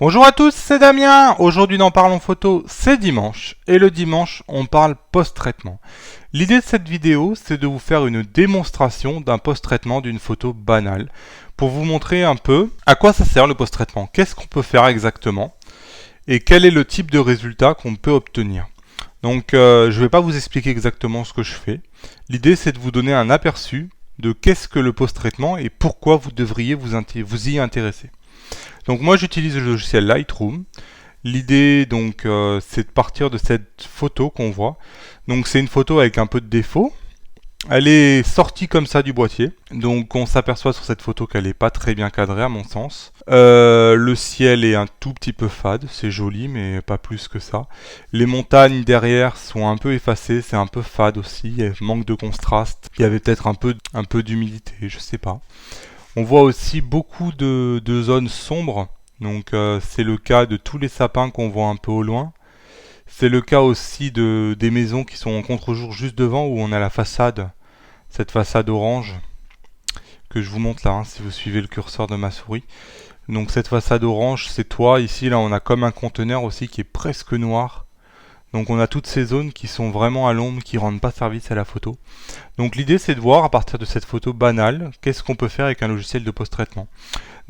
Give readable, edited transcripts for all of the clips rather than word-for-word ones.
Bonjour à tous, c'est Damien. Aujourd'hui dans Parlons Photo, c'est dimanche. Et le dimanche, on parle post-traitement. L'idée de cette vidéo, c'est de vous faire une démonstration d'un post-traitement d'une photo banale. Pour vous montrer un peu à quoi ça sert le post-traitement. Qu'est-ce qu'on peut faire exactement et quel est le type de résultat qu'on peut obtenir. Donc je ne vais pas vous expliquer exactement ce que je fais. L'idée, c'est de vous donner un aperçu de qu'est-ce que le post-traitement et pourquoi vous devriez vous y intéresser. Donc moi j'utilise le logiciel Lightroom. L'idée donc c'est de partir de cette photo qu'on voit. Donc c'est une photo avec un peu de défaut. Elle est sortie comme ça du boîtier. Donc on s'aperçoit sur cette photo qu'elle n'est pas très bien cadrée à mon sens. Le ciel est un tout petit peu fade, c'est joli mais pas plus que ça. Les montagnes derrière sont un peu effacées, c'est un peu fade aussi, il manque de contraste. Il y avait peut-être un peu d'humidité, je sais pas. On voit aussi beaucoup de zones sombres, donc c'est le cas de tous les sapins qu'on voit un peu au loin. C'est le cas aussi des maisons qui sont en contre-jour juste devant où on a la façade, cette façade orange que je vous montre là, hein, si vous suivez le curseur de ma souris. Donc cette façade orange, c'est toit. Ici, là, on a comme un conteneur aussi qui est presque noir. Donc on a toutes ces zones qui sont vraiment à l'ombre, qui rendent pas service à la photo. Donc l'idée c'est de voir à partir de cette photo banale, qu'est-ce qu'on peut faire avec un logiciel de post-traitement.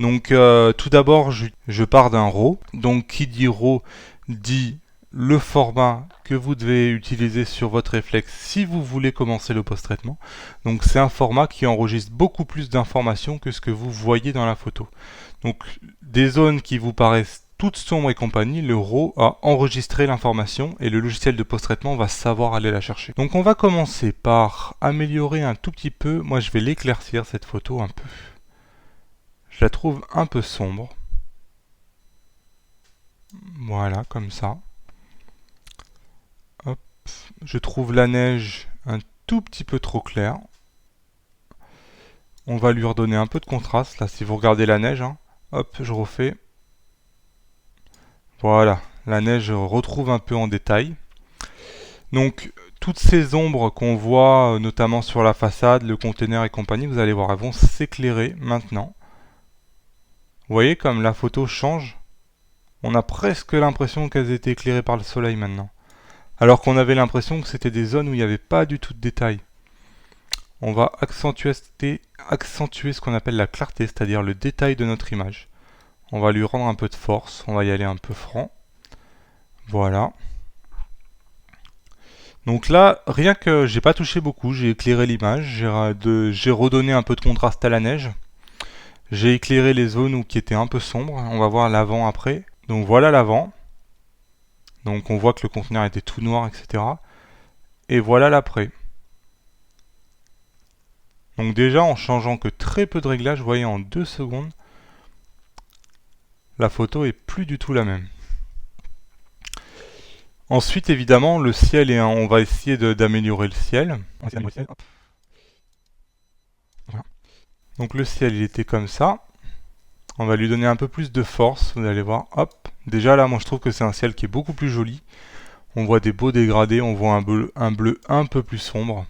Donc tout d'abord je pars d'un RAW. Donc qui dit RAW dit le format que vous devez utiliser sur votre réflexe si vous voulez commencer le post-traitement. Donc c'est un format qui enregistre beaucoup plus d'informations que ce que vous voyez dans la photo. Donc des zones qui vous paraissent toutes sombres et compagnie, le RAW a enregistré l'information et le logiciel de post-traitement va savoir aller la chercher. Donc on va commencer par améliorer un tout petit peu. Moi je vais l'éclaircir cette photo un peu. Je la trouve un peu sombre. Voilà, comme ça. Hop. Je trouve la neige un tout petit peu trop claire. On va lui redonner un peu de contraste. Là, si vous regardez la neige, hein. Hop, je refais. Voilà, la neige retrouve un peu en détail. Donc, toutes ces ombres qu'on voit, notamment sur la façade, le conteneur et compagnie, vous allez voir, elles vont s'éclairer maintenant. Vous voyez comme la photo change? On a presque l'impression qu'elles étaient éclairées par le soleil maintenant. Alors qu'on avait l'impression que c'était des zones où il n'y avait pas du tout de détails. On va accentuer ce qu'on appelle la clarté, c'est-à-dire le détail de notre image. On va lui rendre un peu de force, on va y aller un peu franc. Voilà. Donc là, rien que j'ai pas touché beaucoup, j'ai éclairé l'image, j'ai redonné un peu de contraste à la neige. J'ai éclairé les zones qui étaient un peu sombres. On va voir l'avant après. Donc voilà l'avant. Donc on voit que le conteneur était tout noir, etc. Et voilà l'après. Donc déjà en changeant que très peu de réglages, vous voyez en 2 secondes, la photo est plus du tout la même. Ensuite évidemment le ciel on va essayer d'améliorer le ciel. Voilà. Donc le ciel il était comme ça. On va lui donner un peu plus de force, vous allez voir. Hop. Déjà là moi je trouve que c'est un ciel qui est beaucoup plus joli. On voit des beaux dégradés, on voit un bleu un peu plus sombre.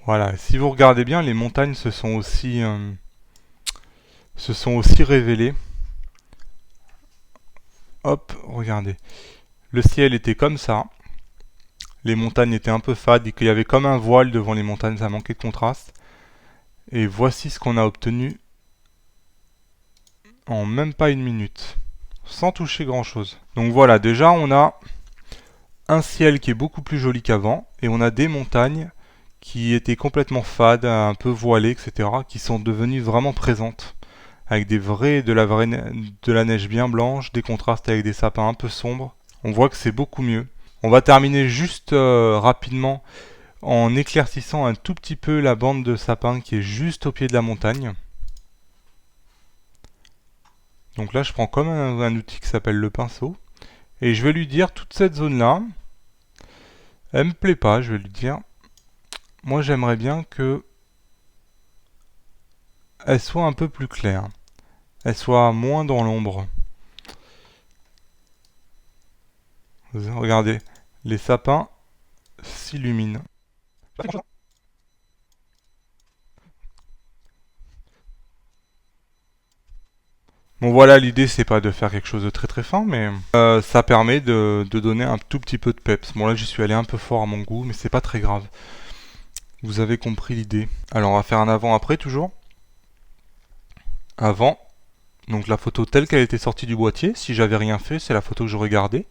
Voilà, si vous regardez bien, les montagnes se sont aussi révélées. Hop, regardez. Le ciel était comme ça. Les montagnes étaient un peu fades et qu'il y avait comme un voile devant les montagnes, ça manquait de contraste. Et voici ce qu'on a obtenu en même pas une minute, sans toucher grand chose. Donc voilà, déjà on a un ciel qui est beaucoup plus joli qu'avant, et on a des montagnes qui étaient complètement fades, un peu voilées, etc., qui sont devenues vraiment présentes, avec de la neige bien blanche, des contrastes avec des sapins un peu sombres. On voit que c'est beaucoup mieux. On va terminer juste rapidement en éclaircissant un tout petit peu la bande de sapin qui est juste au pied de la montagne. Donc là, je prends comme un outil qui s'appelle le pinceau. Et je vais lui dire, toute cette zone-là, elle me plaît pas, je vais lui dire. Moi, j'aimerais bien que elle soit un peu plus claire. Elle soit moins dans l'ombre. Regardez, les sapins s'illuminent. Bon voilà, l'idée c'est pas de faire quelque chose de très très fin, mais ça permet de donner un tout petit peu de peps. Bon là j'y suis allé un peu fort à mon goût, mais c'est pas très grave. Vous avez compris l'idée. Alors on va faire un avant-après toujours. Avant, donc la photo telle qu'elle était sortie du boîtier, si j'avais rien fait, c'est la photo que j'aurais gardée.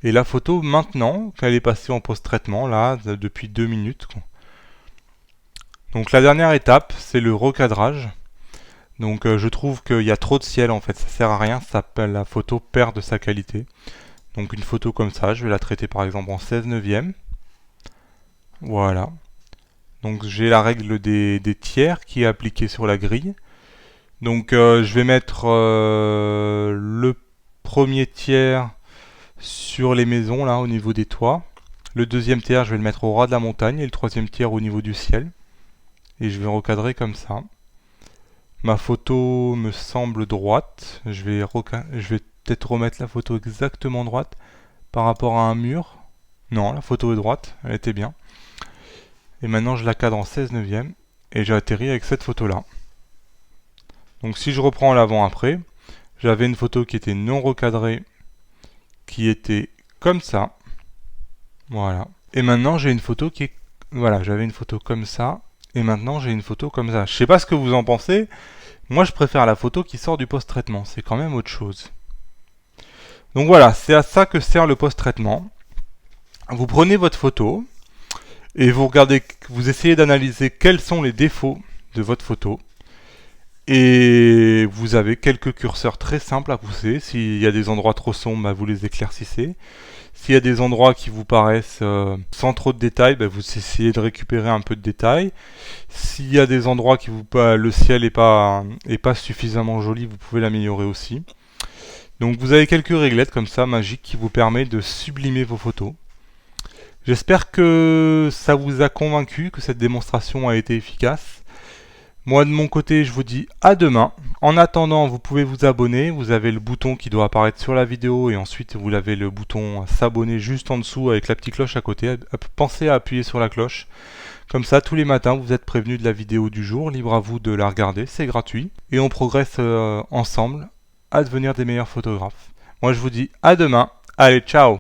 Et la photo maintenant, qu'elle est passée en post-traitement, là, depuis 2 minutes. Donc la dernière étape, c'est le recadrage. Donc je trouve qu'il y a trop de ciel en fait, ça sert à rien, la photo perd de sa qualité. Donc une photo comme ça, je vais la traiter par exemple en 16 neuvième. Voilà. Donc j'ai la règle des tiers qui est appliquée sur la grille. Donc je vais mettre le premier tiers sur les maisons là au niveau des toits. Le deuxième tiers je vais le mettre au ras de la montagne et le troisième tiers au niveau du ciel. Et je vais recadrer comme ça. Ma photo me semble droite. Je vais peut-être remettre la photo exactement droite par rapport à un mur. Non, la photo est droite, elle était bien. Et maintenant je la cadre en 16 neuvième et j'ai atterri avec cette photo là. Donc si je reprends l'avant-après, j'avais une photo qui était non recadrée, qui était comme ça. Voilà. Et maintenant j'ai une photo qui est... Voilà, j'avais une photo comme ça. Et maintenant j'ai une photo comme ça. Je sais pas ce que vous en pensez. Moi je préfère la photo qui sort du post-traitement. C'est quand même autre chose. Donc voilà, c'est à ça que sert le post-traitement. Vous prenez votre photo et vous regardez, vous essayez d'analyser quels sont les défauts de votre photo. Et vous avez quelques curseurs très simples à pousser. S'il y a des endroits trop sombres, bah, vous les éclaircissez. S'il y a des endroits qui vous paraissent sans trop de détails, bah, vous essayez de récupérer un peu de détails. S'il y a des endroits qui le ciel est pas suffisamment joli, vous pouvez l'améliorer aussi. Donc vous avez quelques réglettes comme ça magiques qui vous permettent de sublimer vos photos. J'espère que ça vous a convaincu, que cette démonstration a été efficace. Moi de mon côté, je vous dis à demain. En attendant, vous pouvez vous abonner. Vous avez le bouton qui doit apparaître sur la vidéo et ensuite vous avez le bouton s'abonner juste en dessous avec la petite cloche à côté. Pensez à appuyer sur la cloche. Comme ça, tous les matins, vous êtes prévenu de la vidéo du jour. Libre à vous de la regarder, c'est gratuit. Et on progresse ensemble à devenir des meilleurs photographes. Moi je vous dis à demain. Allez, ciao!